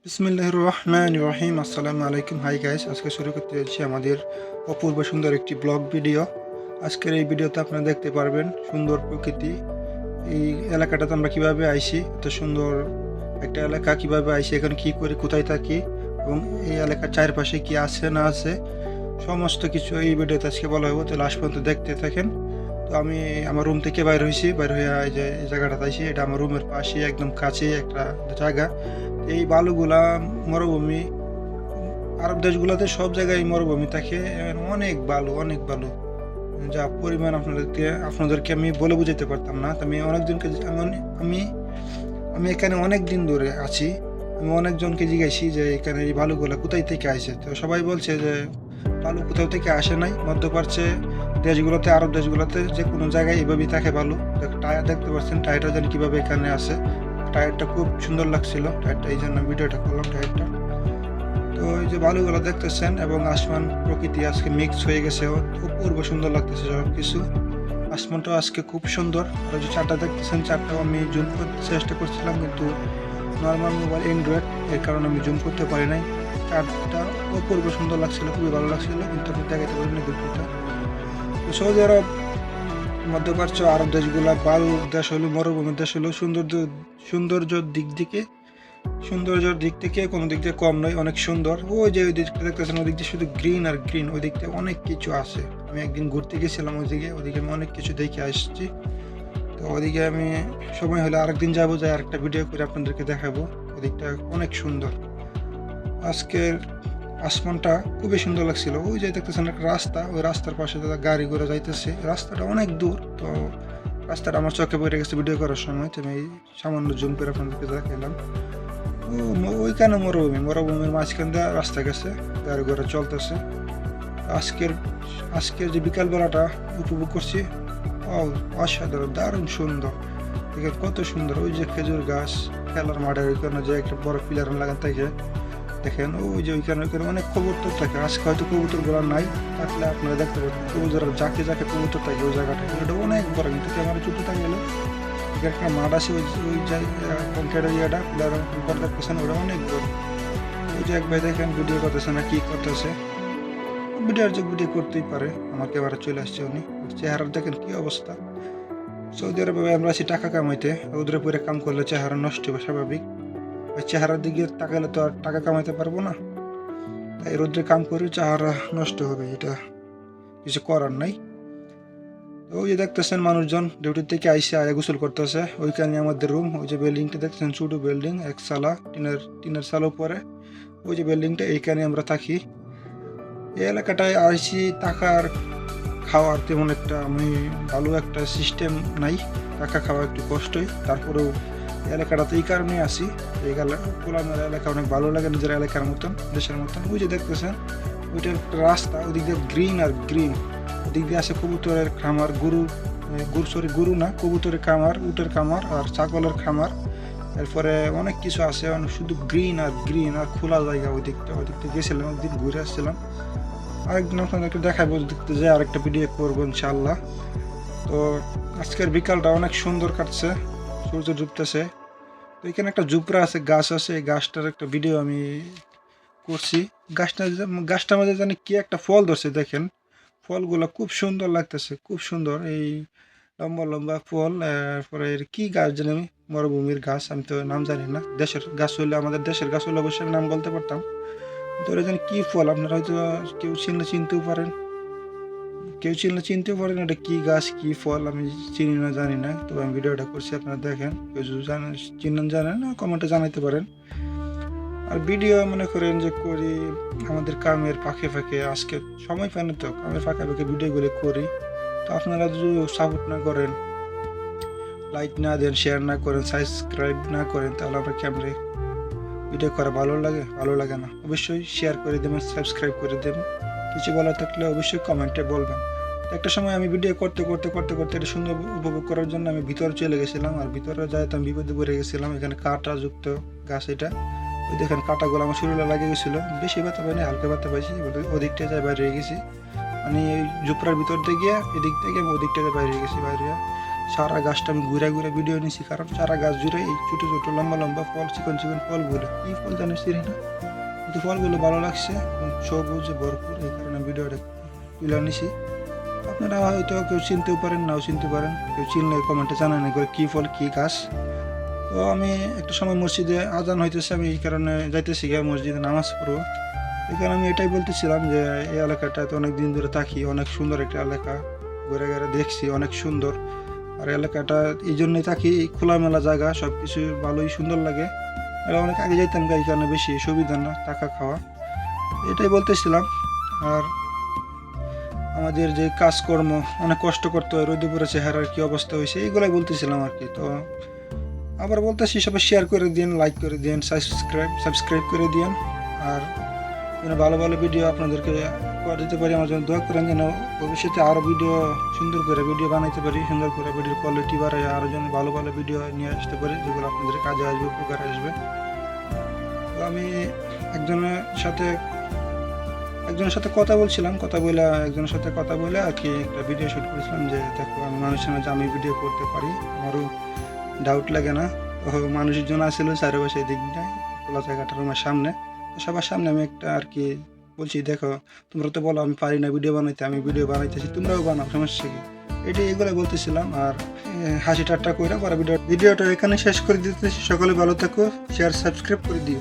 বিসমিল্লাহির রহমানির রহিম। আসসালামু আলাইকুম। হাই গাইস, আজকে শুরু করতে যাচ্ছি আমাদের অপূর্ব সুন্দর একটি ব্লগ ভিডিও। আজকের এই ভিডিওতে আপনারা দেখতে পারবেন সুন্দর প্রকৃতি। এই এলাকাটাতে আমরা কিভাবে আইছি, এত সুন্দর একটা এলাকা, কিভাবে আইছি, এখানে কি করি, কোথায় থাকি এবং এই এলাকার চারপাশে কি আছে না আছে সমস্ত কিছু এই ভিডিওতে আজকে বলা হবে। তো লাস্ট পর্যন্ত দেখতে থাকেন। তো আমি আমার রুম থেকে বাইর হয়েছি, বাইর হয়ে এই যে এই জায়গাটাতে আইছি, এটা আমার রুমের পাশে একদম কাছে একটা জায়গা। এই বালুগুলা মরুভূমি, আরব দেশগুলোতে সব জায়গায় মরুভূমি থাকে, অনেক বালু অনেক বালু, যা পরিমাণ আপনাদেরকে আমি বলে বুঝাতে পারতাম না। তো আমি অনেকজনকে আমি আমি এখানে অনেক দিন ধরে আছি। আমি অনেকজনকে জিজ্ঞাসি যে এখানে এই বালুগুলা কোথায় থেকে আসে, তো সবাই বলছে যে বালু কোথাও থেকে আসে নাই। মধ্যপ্রাচ্যে দেশগুলোতে, আরব দেশগুলোতে যে কোনো জায়গায় এভাবেই থাকে বালু। টায়ার দেখতে পাচ্ছেন, টায়ারটা যেন কীভাবে এখানে আসে। টায়ারটা খুব সুন্দর লাগছিল, টায়ারটা এই জন্য ভিডিওটা করলাম টায়ারটা। তো এই যে বালুগুলো দেখতেছেন এবং আসমান প্রকৃতি আজকে মিক্স হয়ে গেছে, অপূর্ব সুন্দর লাগতেছে সব কিছু। আসমানটাও আজকে খুব সুন্দর। আর যে চারটা দেখতেছেন, চারটাও আমি জুম করতে চেষ্টা করছিলাম, কিন্তু নর্মাল মোবাইল অ্যান্ড্রয়েড, এর কারণে আমি জুম করতে পারি নাই। চারটা অপূর্ব সুন্দর লাগছিল, খুবই ভালো লাগছিল, কিন্তু আমি দেখাতে পারি না দুঃখিত। তো সৌদি আরব, মধ্যপ্রাচ্য, আরব দেশগুলা বালু দেশ হলো, মরুভূমির দেশ হলো, সৌন্দর্যের দিক থেকে কোনো দিক দিয়ে কম নয়, অনেক সুন্দর। ওই যে ওই দিকটা দেখতেছেন, ওই দিক দিয়ে শুধু গ্রিন আর গ্রিন, ওই দিকটা অনেক কিছু আছে। আমি একদিন ঘুরতে গেছিলাম ওইদিকে আমি অনেক কিছু দেখে আসছি। তো ওইদিকে আমি সময় হলে আরেকদিন যাবো, যাই আরেকটা ভিডিও করে আপনাদেরকে দেখাবো। ওদিকটা অনেক সুন্দর। আজকের আসমানটা খুবই সুন্দর লাগছিল। ওই যে দেখতেছেন একটা রাস্তা, ওই রাস্তার পাশে গাড়ি ঘোড়া যাইতেছে, রাস্তাটা অনেক দূর। তো রাস্তাটা আমার চোখে পড়ে গেছে ভিডিও করার সময়, তো আমি সামান্য জুম করে আপনাদেরকে দেখালাম। ওইখানে মরুভূমির মাঝখান দিয়ে রাস্তা গেছে, গাড়ি ঘোড়া চলতেছে। আজকের আজকের যে বিকালবেলাটা উপভোগ করছি, অসাধারণ, দারুণ সুন্দর। দেখেন কত সুন্দর। ওই যে খেজুর গাছ, খেলার মাঠের ওইখানে যে একটা বড় পিলার লাগান থাকে, দেখেন ওই যে ওইখানে অনেক কবুতর থাকে। আজকে হয়তো কবুতর গুলা নাই, থাকলে আপনারা দেখতে পাবেন কবুতর যাকে যাকে কবুতর থাকে ওই জায়গাটা। এটা অনেক বড়, কিন্তু ক্যামেরা চুপি থাকে গেলে একটা মাঠ আছে, ওই কংক্রিটের ইয়েটা পিলার উপর দেখতেছেন, ওটা অনেক বড়। ওই যে এক ভাই দেখেন ভিডিও করতেছে না কি করতেছে, ভিডিও করতেই পারে। আমার ক্যামেরা চলে আসছে, উনি চেহারা দেখেন কি অবস্থা। সৌদি আরবে আমরা আছি টাকা কামাইতে, রোদ্রে পরে কাম করলে চেহারা নষ্ট হবে স্বাভাবিক। ওই চেহারার দিকে তাকালে তো আর টাকা কামাইতে পারবো না, তাই রোদ্রে কাম করে চেহারা নষ্ট হবে, এটা কিছু করার নাই। তো ওই যে দেখতেছেন মানুষজন ডিউটি থেকে আইসে আয়া গোসল করতেছে। ওইখানে আমাদের রুম, ওই যে বিল্ডিংটা দেখতেছেন, ছোট বিল্ডিং, একসালা, টিনের চালও পরে। ওই যে বিল্ডিংটা, এইখানে আমরা থাকি। এই এলাকাটায় আইসি থাকার খাওয়ার তেমন একটা আমি ভালো একটা সিস্টেম নাই, টাকা খাওয়া একটু কষ্টই। তারপরেও এলাকাটাতে এই কারণে আসি, এই কোলামের এলাকা অনেক ভালো লাগে, নিজের এলাকার মতন, দেশের মতন। ওই যে দেখতেছেন ওইটা একটা রাস্তা, ওইদিক দিয়ে গ্রিন আর গ্রিন, ওদিক দিয়ে আছে কবুতরের খামার, গরু না, কবুতরের খামার, উটের খামার আর ছাগলের খামার। এরপরে অনেক কিছু আছে, শুধু গ্রিন আর গ্রিন আর খোলা জায়গা। ওই দিকটা গেছিলাম, একদিন ঘুরে আসছিলাম। আরেকদিন আপনাদেরকে দেখাবো, দেখতে যাই আরেকটা ভিডিও করবো ইনশাল্লাহ। তো আজকের বিকালটা অনেক সুন্দর কাটছে, সূর্য ডুবতেছে। তো এখানে একটা জুপরা আছে, গাছ আছে, এই গাছটার একটা ভিডিও আমি করছি। গাছটার মধ্যে জানি কি একটা ফল ধরছে, দেখেন ফলগুলো খুব সুন্দর লাগতেছে, খুব সুন্দর। এই লম্বা লম্বা ফল। এরপরে এর কি গাছ জানি, আমি মরুভূমির গাছ, আমি তো নাম জানি না। দেশের গাছ হইলে, আমাদের দেশের গাছ হলে অবশ্যই আমি নাম বলতে পারতাম। তো এটা জানি কি ফল, আপনারা হয়তো কেউ চিনতেও পারেন, এটা কি গাছ কি ফল আমি চিনি না, জানি না। তবে আমি ভিডিওটা করছি, আপনারা দেখেন। কেউ যদি জানেন না, কমেন্টে জানাইতে পারেন। আর ভিডিও মনে করেন যে করি আমাদের কামের ফাঁকে ফাঁকে, আজকে সময় পাই না, তো কামের ফাঁকে ফাঁকে ভিডিওগুলো করি। তো আপনারা যদি সাপোর্ট না করেন, লাইক না দেন, শেয়ার না করেন, সাবস্ক্রাইব না করেন, তাহলে আমরা ক্যামেরে ভিডিও করা ভালো লাগে না। অবশ্যই শেয়ার করে দেবেন, সাবস্ক্রাইব করে দেবেন। কিছু বলার থাকলে অবশ্যই কমেন্টে বলবেন। একটা সময় আমি ভিডিও করতে এটা সুন্দর উপভোগ করার জন্য আমি ভিতরে চলে গেছিলাম, আর ভিতরে যাই তো আমি বিপদে পড়ে গেছিলাম। এখানে কাঁটা যুক্ত গাছ, এটা ওই দেখেন কাঁটাগুলো আমার শরীরে লাগে গেছিলো, বেশি ব্যথা পাইনি, হালকা ব্যথা পাইছি। ওদিকটা যাই বাইরে গেছি, মানে এই জুপড়ার ভিতর দিয়ে গিয়ে এদিক থেকে আমি ওদিকটাতে বাইরে গেছি, বাইরে সারা গাছটা আমি ঘুরে ঘুরে ভিডিও নিছি, কারণ সারা গাছ জুড়ে এই ছোটো ছোটো লম্বা লম্বা ফল, চিকন চিকন ফলগুলো, কী ফল জানি চিনি না, কিন্তু ফলগুলো ভালো লাগছে এবং সবুজে ভরপুর, এই কারণে ভিডিওটা তুলে নিছি। আপনারা হয়তো কেউ চিনতেও পারেন, নাও চিনতে পারেন, কেউ চিনলে কমেন্টে জানান করে কী ফল কী গাছ। তো আমি একটা সময় মসজিদে আজান হইতেছে, আমি এই কারণে যাইতেছি গিয়ে মসজিদে নামাজ পড়বো। এই কারণে আমি এটাই বলতেছিলাম যে এই এলাকাটাতে অনেক দিন ধরে থাকি, অনেক সুন্দর একটা এলাকা, ঘুরে ঘুরে দেখছি অনেক সুন্দর। আর এলাকাটা এই জন্যই থাকি, খোলামেলা জায়গা, সব কিছু ভালোই সুন্দর লাগে। এটা অনেক আগে যাইতাম, এই কারণে বেশি সুবিধা না টাকা খাওয়া, এটাই বলতেছিলাম। আর আমাদের যে কাজকর্ম অনেক কষ্ট করতে হয়, রোদে চেহারার কী অবস্থা হয়েছে, এইগুলাই বলতেছিলাম আর কি। তো আবার বলতেছি সবাই শেয়ার করে দিন, লাইক করে দিন, সাবস্ক্রাইব করে দিন। আর যেন ভালো ভালো ভিডিও আপনাদেরকে করে দিতে পারি, আমার জন্য দোয়া করেন যেন ভবিষ্যতে আরও ভিডিও সুন্দর করে ভিডিও বানাইতে পারি, সুন্দর করে ভিডিওর কোয়ালিটি বাড়াই, আরও যেন ভালো ভালো ভিডিও নিয়ে আসতে পারি যেগুলো আপনাদের কাজে আসবে, উপকার আসবে। তো আমি একজনের সাথে কথা বলছিলাম, একজনের সাথে কথা বলে আর কি একটা ভিডিও শুট করেছিলাম যে দেখো আমি মানুষের মাঝে আমি ভিডিও করতে পারি, আমারও ডাউট লাগে না। তো মানুষজন আসছিল চারিপাশে দিকটায় খোলা জায়গাটা রুমের সামনে, তো সবার সামনে আমি একটা আর কি বলছি দেখো তোমরা তো বলো আমি পারি না ভিডিও বানাইতে, আমি ভিডিও বানাইতেছি, তোমরাও বানাও, সমস্যা কি, এগুলো বলতেছিলাম। আর হাসি ঠাট্টা করে পরে ভিডিওটা এখানে শেষ করে দিতেছি। সকলে ভালো থাকো, শেয়ার সাবস্ক্রাইব করে দিও।